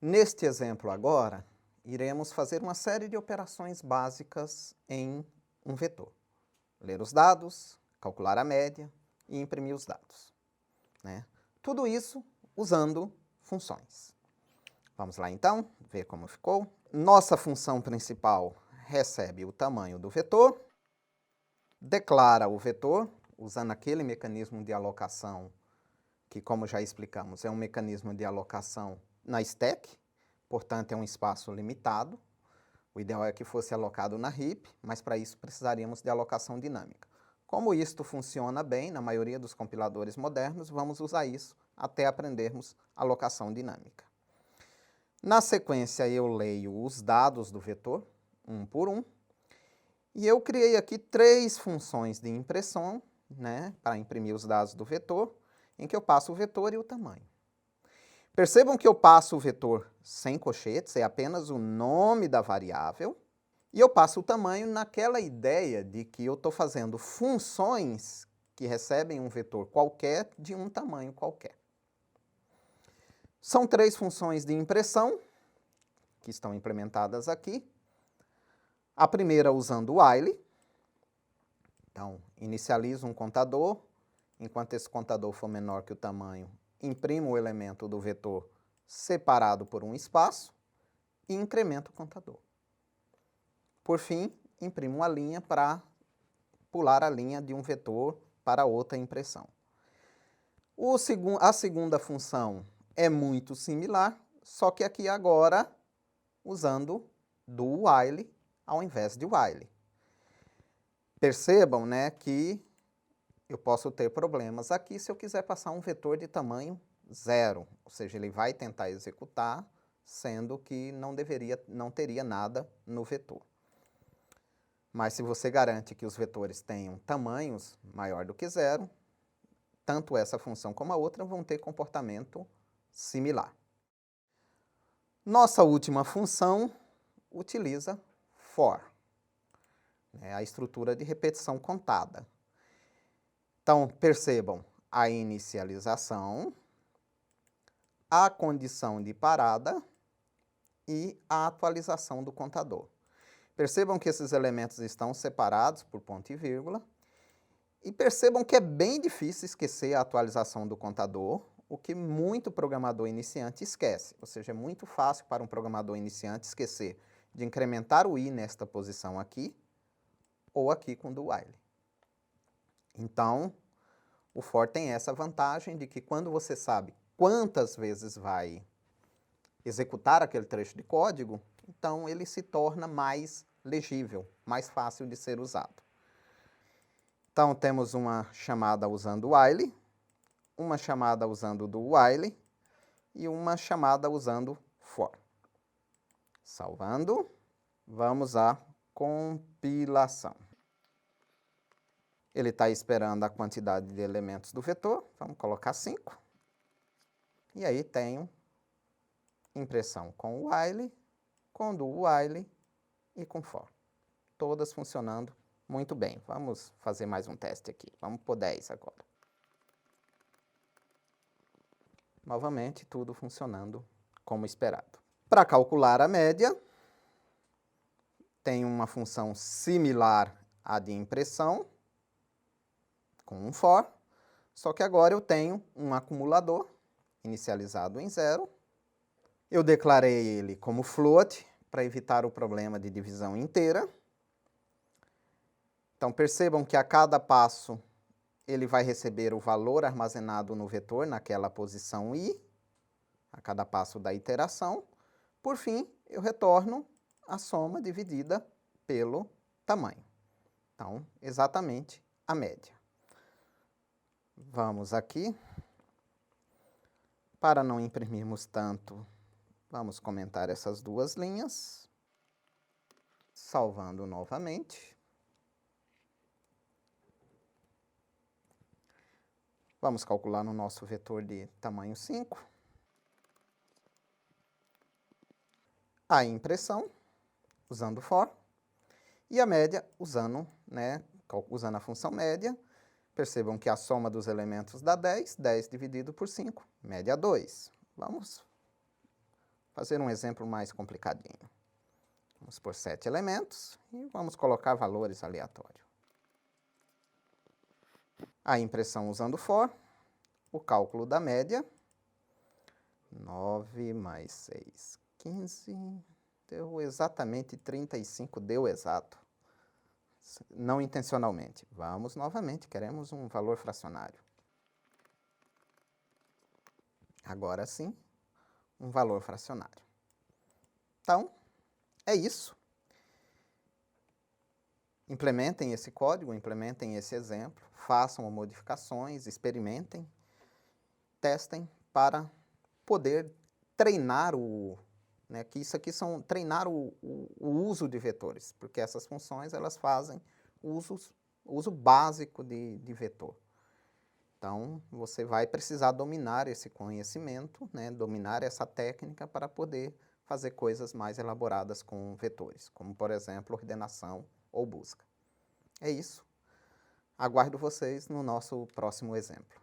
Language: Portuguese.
Neste exemplo agora, iremos fazer uma série de operações básicas em um vetor. Ler os dados, calcular a média e imprimir os dados, né? Tudo isso usando funções. Vamos lá então, ver como ficou. Nossa função principal recebe o tamanho do vetor, declara o vetor, usando aquele mecanismo de alocação que, como já explicamos, é um mecanismo de alocação na stack, portanto é um espaço limitado. O ideal é que fosse alocado na heap, mas para isso precisaríamos de alocação dinâmica. Como isto funciona bem na maioria dos compiladores modernos, vamos usar isso até aprendermos alocação dinâmica. Na sequência eu leio os dados do vetor, um por um, e eu criei aqui 3 funções de impressão, né, para imprimir os dados do vetor, em que eu passo o vetor e o tamanho. Percebam que eu passo o vetor sem colchetes, é apenas o nome da variável, e eu passo o tamanho naquela ideia de que eu estou fazendo funções que recebem um vetor qualquer de um tamanho qualquer. São 3 funções de impressão, que estão implementadas aqui. A primeira usando o while. Então, inicializo um contador, enquanto esse contador for menor que o tamanho, imprimo o elemento do vetor separado por um espaço e incremento o contador. Por fim, imprimo uma linha para pular a linha de um vetor para outra impressão. A segunda função é muito similar, só que aqui agora usando do while ao invés de while. Percebam, né, que eu posso ter problemas aqui se eu quiser passar um vetor de tamanho 0, ou seja, ele vai tentar executar, sendo que não teria nada no vetor. Mas se você garante que os vetores tenham tamanhos maior do que 0, tanto essa função como a outra vão ter comportamento similar. Nossa última função utiliza for, né, a estrutura de repetição contada. Então, percebam a inicialização, a condição de parada e a atualização do contador. Percebam que esses elementos estão separados por ponto e vírgula. E percebam que é bem difícil esquecer a atualização do contador, o que muito programador iniciante esquece. Ou seja, é muito fácil para um programador iniciante esquecer de incrementar o i nesta posição aqui, ou aqui com o do while. Então, o for tem essa vantagem de que quando você sabe quantas vezes vai executar aquele trecho de código, então ele se torna mais legível, mais fácil de ser usado. Então, temos uma chamada usando while, uma chamada usando do while e uma chamada usando for. Salvando, vamos à compilação. Ele está esperando a quantidade de elementos do vetor, vamos colocar 5. E aí tenho impressão com o while, com do while e com for. Todas funcionando muito bem. Vamos fazer mais um teste aqui. Vamos por 10 agora. Novamente, tudo funcionando como esperado. Para calcular a média, tem uma função similar à de impressão, com um for, só que agora eu tenho um acumulador, inicializado em 0. Eu declarei ele como float, para evitar o problema de divisão inteira. Então, percebam que a cada passo ele vai receber o valor armazenado no vetor naquela posição i, a cada passo da iteração. Por fim, eu retorno a soma dividida pelo tamanho. Então, exatamente a média. Vamos aqui. Para não imprimirmos tanto, vamos comentar essas 2 linhas. Salvando novamente. Vamos calcular no nosso vetor de tamanho 5. A impressão, usando for, e a média usando a função média. Percebam que a soma dos elementos dá 10, 10 dividido por 5, média 2. Vamos fazer um exemplo mais complicadinho. Vamos por 7 elementos e vamos colocar valores aleatórios. A impressão usando for, o cálculo da média, 9 mais 6, 15, deu exatamente 35, deu exato. Não intencionalmente. Vamos novamente, queremos um valor fracionário. Agora sim, um valor fracionário. Então, é isso. Implementem esse código, implementem esse exemplo, façam modificações, experimentem, testem para poder treinar que isso aqui treinar o uso de vetores, porque essas funções elas fazem o uso básico de vetor. Então, você vai precisar dominar esse conhecimento, né, dominar essa técnica para poder fazer coisas mais elaboradas com vetores, como, por exemplo, ordenação ou busca. É isso. Aguardo vocês no nosso próximo exemplo.